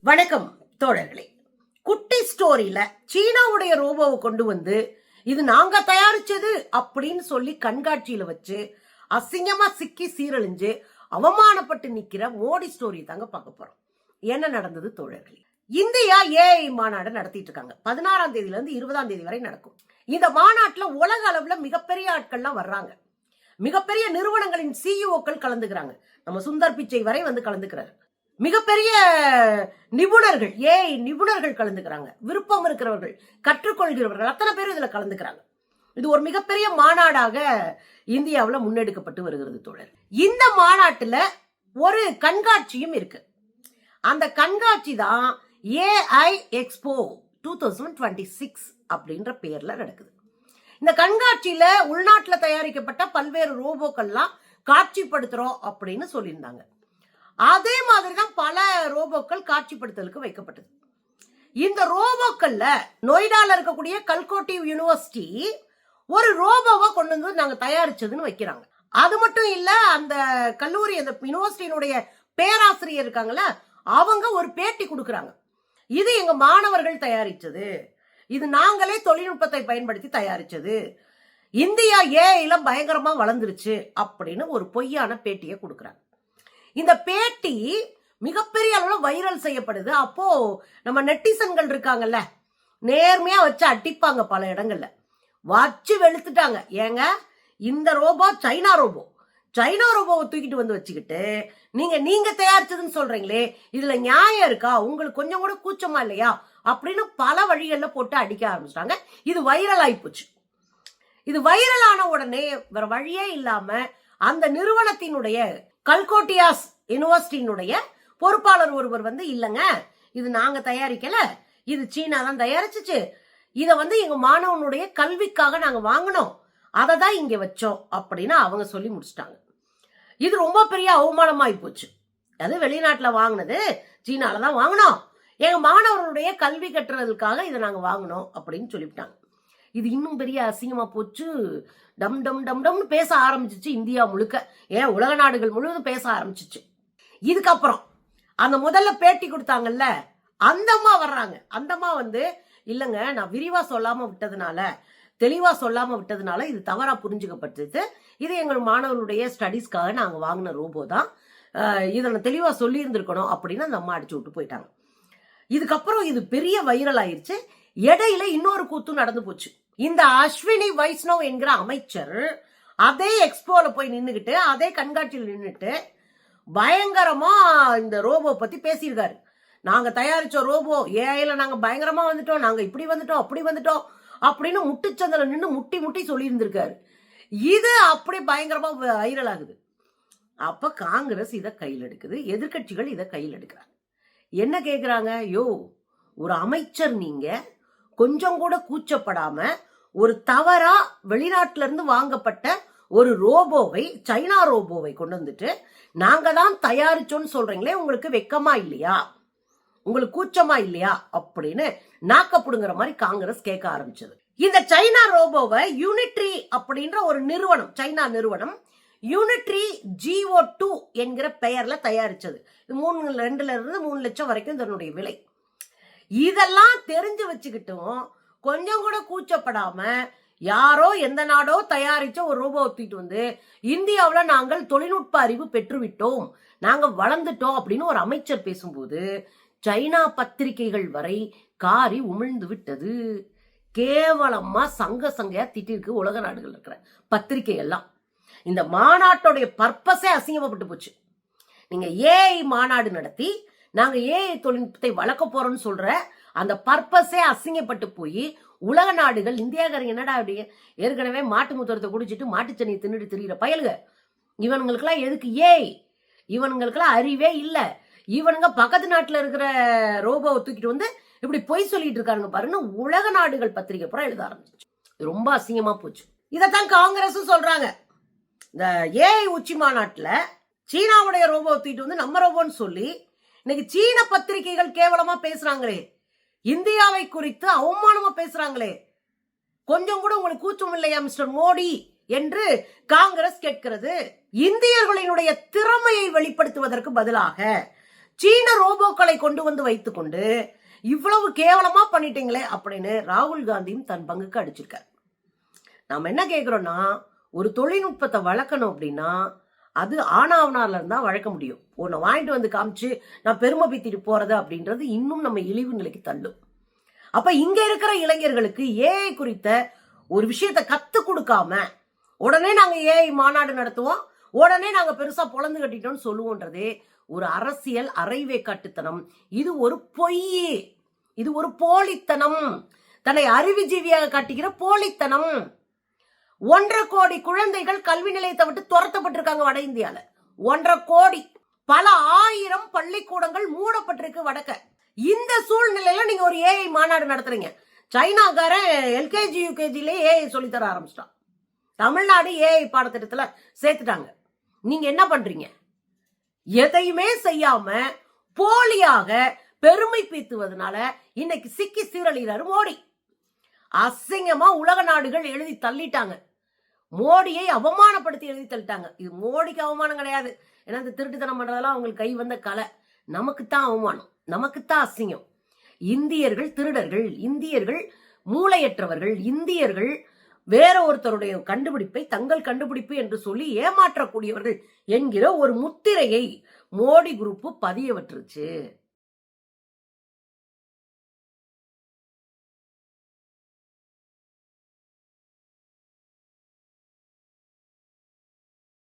வணக்கம் தோழர்களே. குட்டி ஸ்டோரியில சீனாவுடைய ரோபோவை கொண்டு வந்து இது நாங்க தயாரிச்சது அப்படின்னு சொல்லி கண்காட்சியில வச்சு அசிங்கமா சிக்கி சீரழிஞ்சு அவமானப்பட்டு நிக்கிற மோடி ஸ்டோரி தாங்க பார்க்க போறோம். என்ன நடந்தது தோழர்களே? இந்தியா ஏஐ மாநாடு நடத்திட்டு இருக்காங்க. 16ஆம் தேதியில இருந்து 20ஆம் தேதி வரை நடக்கும். இந்த மாநாட்டுல உலக அளவுல மிகப்பெரிய ஆட்கள்லாம் வர்றாங்க. மிகப்பெரிய நிறுவனங்களின் சிஇஓக்கள் கலந்துக்கிறாங்க. நம்ம சுந்தர் பிச்சை வரை வந்து கலந்துக்கிறாரு. மிகப்பெரிய நிபுணர்கள், ஏஐ நிபுணர்கள் கலந்துக்கிறாங்க. விருப்பம் இருக்கிறவர்கள், கற்றுக்கொள்கிறவர்கள் அத்தனை பேரும் இதுல கலந்துக்கிறாங்க. இது ஒரு மிகப்பெரிய மாநாடாக இந்தியாவில் முன்னெடுக்கப்பட்டு வருகிறது தோழர். இந்த மாநாட்டுல ஒரு கண்காட்சியும் இருக்கு. அந்த கண்காட்சி தான் ஏஐ எக்ஸ்போ 2026 அப்படின்ற பெயர்ல நடக்குது. இந்த கண்காட்சியில உள்நாட்டுல தயாரிக்கப்பட்ட பல்வேறு ரோபோக்கள்லாம் காட்சிப்படுத்துறோம் அப்படின்னு சொல்லியிருந்தாங்க. அதே மாதிரிதான் பல ரோபோக்கள் காட்சிப்படுத்தலுக்கு வைக்கப்பட்டது. இந்த ரோபோக்கள்ல நொய்டால இருக்கக்கூடிய கல்கோட்டிவ் யூனிவர்சிட்டி ஒரு ரோபோவை கொண்டு வந்து நாங்க தயாரிச்சதுன்னு வைக்கிறாங்க. அது மட்டும் இல்ல, அந்த கல்லூரி அந்த யூனிவர்சிட்டியினுடைய பேராசிரியர் இருக்காங்கல்ல, அவங்க ஒரு பேட்டி கொடுக்கறாங்க. இது எங்க மாணவர்கள் தயாரிச்சது, இது நாங்களே தொழில்நுட்பத்தை பயன்படுத்தி தயாரிச்சது, இந்தியா ஏஐல பயங்கரமா வளர்ந்துருச்சு அப்படின்னு ஒரு பொய்யான பேட்டியை கொடுக்கறாங்க. இந்த பேட்டி மிகப்பெரிய அளவுல வைரல் செய்யப்படுது. அப்போ நம்ம நெட்டிசன்கள் இருக்காங்கல்ல, நேர்மையா வச்சு அடிப்பாங்க. பல இடங்கள்ல வச்சு வெளுத்துட்டாங்க. ஏங்க, இந்த ரோபோ சைனா ரோபோவை தூக்கிட்டு வந்து வச்சுக்கிட்டு நீங்க தயாரிச்சதுன்னு சொல்றீங்களே, இதுல நியாயம் இருக்கா? உங்களுக்கு கொஞ்சம் கூட கூச்சமா இல்லையா அப்படின்னு பல வழிகள்ல போட்டு அடிக்க ஆரம்பிச்சிட்டாங்க. இது வைரல் ஆயிப்போச்சு. இது வைரல் ஆன உடனே வேற வழியே இல்லாம அந்த நிறுவனத்தினுடைய கல்கோட்டியாஸ் யூனிவர்சிட்டியினுடைய பொறுப்பாளர் ஒருவர் வந்து, இல்லங்க இது நாங்க தயாரிக்கல, இது சீனா தான் தயாரிச்சுச்சு, இத வந்து எங்க மாணவனுடைய கல்விக்காக நாங்க வாங்கினோம், அதை தான் இங்க வச்சோம் அப்படின்னு அவங்க சொல்லி முடிச்சிட்டாங்க. இது ரொம்ப பெரிய அவமானமாயி போச்சு. அது வெளிநாட்டுல வாங்கினது, சீனால தான் வாங்கினோம், எங்க மாணவர்களுடைய கல்வி கட்டுறதுக்காக இதை நாங்க வாங்கினோம் அப்படின்னு சொல்லிவிட்டாங்க. இது இன்னும் பெரிய அசிங்கமா போச்சு. டம் டம் டம் டம்னு பேச ஆரம்பிச்சிச்சு இந்தியா முழுக்க, ஏன் உலக நாடுகள் முழுவதும் பேச ஆரம்பிச்சிச்சு. இதுக்கப்புறம் அந்த முதல்ல பேட்டி கொடுத்தாங்கல்ல, அந்த அம்மா வர்றாங்க. அந்த அம்மா வந்து, இல்லங்க நான் விரிவா சொல்லாம விட்டதுனால, தெளிவா சொல்லாம விட்டதுனால இது தவறா புரிஞ்சுக்கப்பட்டது, இது எங்கள் மாணவர்களுடைய ஸ்டடீஸ்க்காக நாங்க வாங்கின ரோபோ தான், இதை நான் தெளிவா சொல்லி இருந்திருக்கணும் அப்படின்னு அந்த அம்மா அடிச்சு விட்டு போயிட்டாங்க. இதுக்கப்புறம் இது பெரிய வைரல் ஆயிருச்சு. இடையில இன்னொரு கூத்து நடந்து போச்சு. இந்த அஸ்வினி வைஷ்ணவ் என்கிற அமைச்சர் அதே எக்ஸ்போல போய் நின்னுகிட்டு, அதே கண்காட்சியில் நின்னுட்டு பயங்கரமா இந்த ரோபோ பத்தி பேசியிருக்காரு. நாங்க தயாரிச்ச ரோபோ ஏஐல நாங்க பயங்கரமா வந்துட்டோம், நாங்க இப்படி வந்துட்டோம் அப்படி வந்துட்டோம் அப்படின்னு முட்டுச்சந்தில நின்று முட்டி முட்டி சொல்லி இருந்திருக்காரு. இது அப்படி பயங்கரமா வைரல் ஆகுது. அப்ப காங்கிரஸ் இதை கையில் எடுக்குது, எதிர்கட்சிகள் இதை கையில் எடுக்கிறாங்க. என்ன கேக்குறாங்க? யோ, ஒரு அமைச்சர் நீங்க கொஞ்சம் கூட கூச்சப்படாம ஒரு தவறா வெளிநாட்டுல இருந்து வாங்கப்பட்ட ஒரு ரோபோவை, சைனா ரோபோவை கொண்டு வந்துட்டு நாங்க தான் தயாரிச்சோன்னு சொல்றீங்களே, உங்களுக்கு வெக்கமா இல்லையா, உங்களுக்கு கூச்சமா இல்லையா அப்படின்னு நாக்கப்புடுங்கிற மாதிரி காங்கிரஸ் கேட்க ஆரம்பிச்சது. இந்த சைனா ரோபோவை யூனிட்ரி அப்படின்ற ஒரு நிறுவனம், சைனா நிறுவனம் யூனிட்ரி GO2 என்கிற பெயர்ல தயாரிச்சது. 2 இருந்து 3 லட்சம் வரைக்கும் இதனுடைய விலை. இதெல்லாம் தெரிஞ்சு வச்சுக்கிட்டும் கொஞ்சம் கூட கூச்சப்படாம யாரோ எந்த நாடோ தயாரிச்ச ஒரு ரோபோ தூக்கிட்டு வந்து இந்தியாவுல நாங்கள் தொழில்நுட்ப அறிவு பெற்றுவிட்டோம், நாங்க வளர்ந்துட்டோம் அப்படின்னு ஒரு அமைச்சர் பேசும்போது சைனா பத்திரிகைகள் வரை காரி உமிழ்ந்து விட்டது. கேவலமா சங்கையா திட்டிருக்கு உலக நாடுகள் இருக்கிற பத்திரிகை எல்லாம். இந்த மாநாட்டோடைய பர்பஸே அசிங்கப்பட்டு போச்சு. நீங்க ஏஐ மாநாடு நடத்தி நாங்க ஏஐ தொழில்நுட்பத்தை வளர்க்க போறோம்னு சொல்ற அந்த பர்பஸே அசிங்கப்பட்டு போய் உலக நாடுகள், இந்தியாக்காரங்க என்னடா அப்படி ஏற்கனவே மாட்டு முத்தரத்தை குடிச்சிட்டு மாட்டுச்சனியை தின்னுட்டு திரிகிற பயலுக, இவனுங்களுக்கெல்லாம் எதுக்கு ஏஐ, இவனுங்களுக்கெல்லாம் அறிவே இல்லை, இவனுங்க பக்கத்து நாட்டுல இருக்கிற ரோபோவை தூக்கிட்டு வந்து இப்படி பொய் சொல்லிட்டு இருக்காங்க பாருன்னு உலக நாடுகள் பத்திரிகை பூரா எழுத ஆரம்பிச்சு. ரொம்ப அசிங்கமா போச்சு. இதைத்தான் காங்கிரஸும் சொல்றாங்க. இந்த ஏஐ உச்சி மாநாட்டுல சீனாவுடைய ரோபோ தூக்கிட்டு வந்து நம்ம ரோபோன்னு சொல்லி இன்னைக்கு சீன பத்திரிகைகள் கேவலமா பேசுறாங்களே, இந்தியாவை குறித்து அவமானமா பேசுறாங்களே, கொஞ்சம் கூட உங்களுக்கு கூச்சம் இல்லையா மிஸ்டர் மோடி என்று காங்கிரஸ் கேட்கிறது. இந்தியர்களினுடைய திறமையை வெளிப்படுத்துவதற்கு பதிலாக சீன ரோபோக்களை கொண்டு வந்து வைத்துக்கொண்டு இவ்வளவு கேவலமா பண்ணிட்டீங்களே அப்படின்னு ராகுல் காந்தியும் தன் பங்குக்கு அடிச்சிருக்காரு. நாம என்ன கேட்கிறோம்னா, ஒரு தொழில்நுட்பத்தை வளர்க்கணும் அப்படின்னா அது ஆனாவனால இருந்தா வளர்க்க முடியும். உன்னை வாங்கிட்டு வந்து காமிச்சு நான் பெருமை பீத்திட்டு போறது அப்படின்றது இன்னும் நம்ம இழிவு நிலைக்கு தள்ளும். அப்ப இங்க இருக்கிற இளைஞர்களுக்கு ஏஐ குறித்த ஒரு விஷயத்தை கத்து கொடுக்காம உடனே நாங்க ஏஐ மாநாடு நடத்துவோம், உடனே நாங்க பெருசா பொழந்து கட்டிட்டோம்னு சொல்லுவோன்றதே ஒரு அரசியல் அரைவேக்காட்டுத்தனம். இது ஒரு பொய், இது ஒரு போலித்தனம், தன்னை அறிவுஜீவியாக காட்டுகிற போலித்தனம். 1.5 கோடி குழந்தைகள் கல்வி நிலையத்தை விட்டு துரத்தப்பட்டிருக்காங்க வட இந்தியால. 1.5 கோடி, பல ஆயிரம் பள்ளிக்கூடங்கள் மூடப்பட்டிருக்கு வடக்க. இந்த சூழ்நிலையில நீங்க ஒரு ஏஐ மாநாடு நடத்துறீங்க. சைனாக்காரன் எல்கேஜி யூகேஜிலே ஏஐ சொல்லி தர ஆரம்பிச்சிட்டான். தமிழ்நாடு ஏஐ பாடத்திட்டத்துல சேர்த்துட்டாங்க. நீங்க என்ன பண்றீங்க? எதையுமே செய்யாம போலியாக பெருமை பீத்துவதனால இன்னைக்கு சிக்கி சீரழிகிறாரு மோடி. அசிங்கமா உலக நாடுகள் எழுதி தள்ளிட்டாங்க. மோடியை அவமானப்படுத்தி எழுதி தள்ளிட்டாங்க. இது மோடிக்கு அவமானம் கிடையாது. ஏன்னா இந்த திருட்டுத்தனம் பண்றதெல்லாம் அவங்களுக்கு கை வந்த கலை. நமக்குத்தான் அவமானம், நமக்குத்தான் அசிங்கம். இந்தியர்கள் திருடர்கள், இந்தியர்கள் மூளையற்றவர்கள், இந்தியர்கள் வேற ஒருத்தருடைய கண்டுபிடிப்பை தங்கள் கண்டுபிடிப்பு என்று சொல்லி ஏமாற்றக்கூடியவர்கள் என்கிற ஒரு முத்திரையை மோடி குரூப் பதிய விட்டுருச்சு.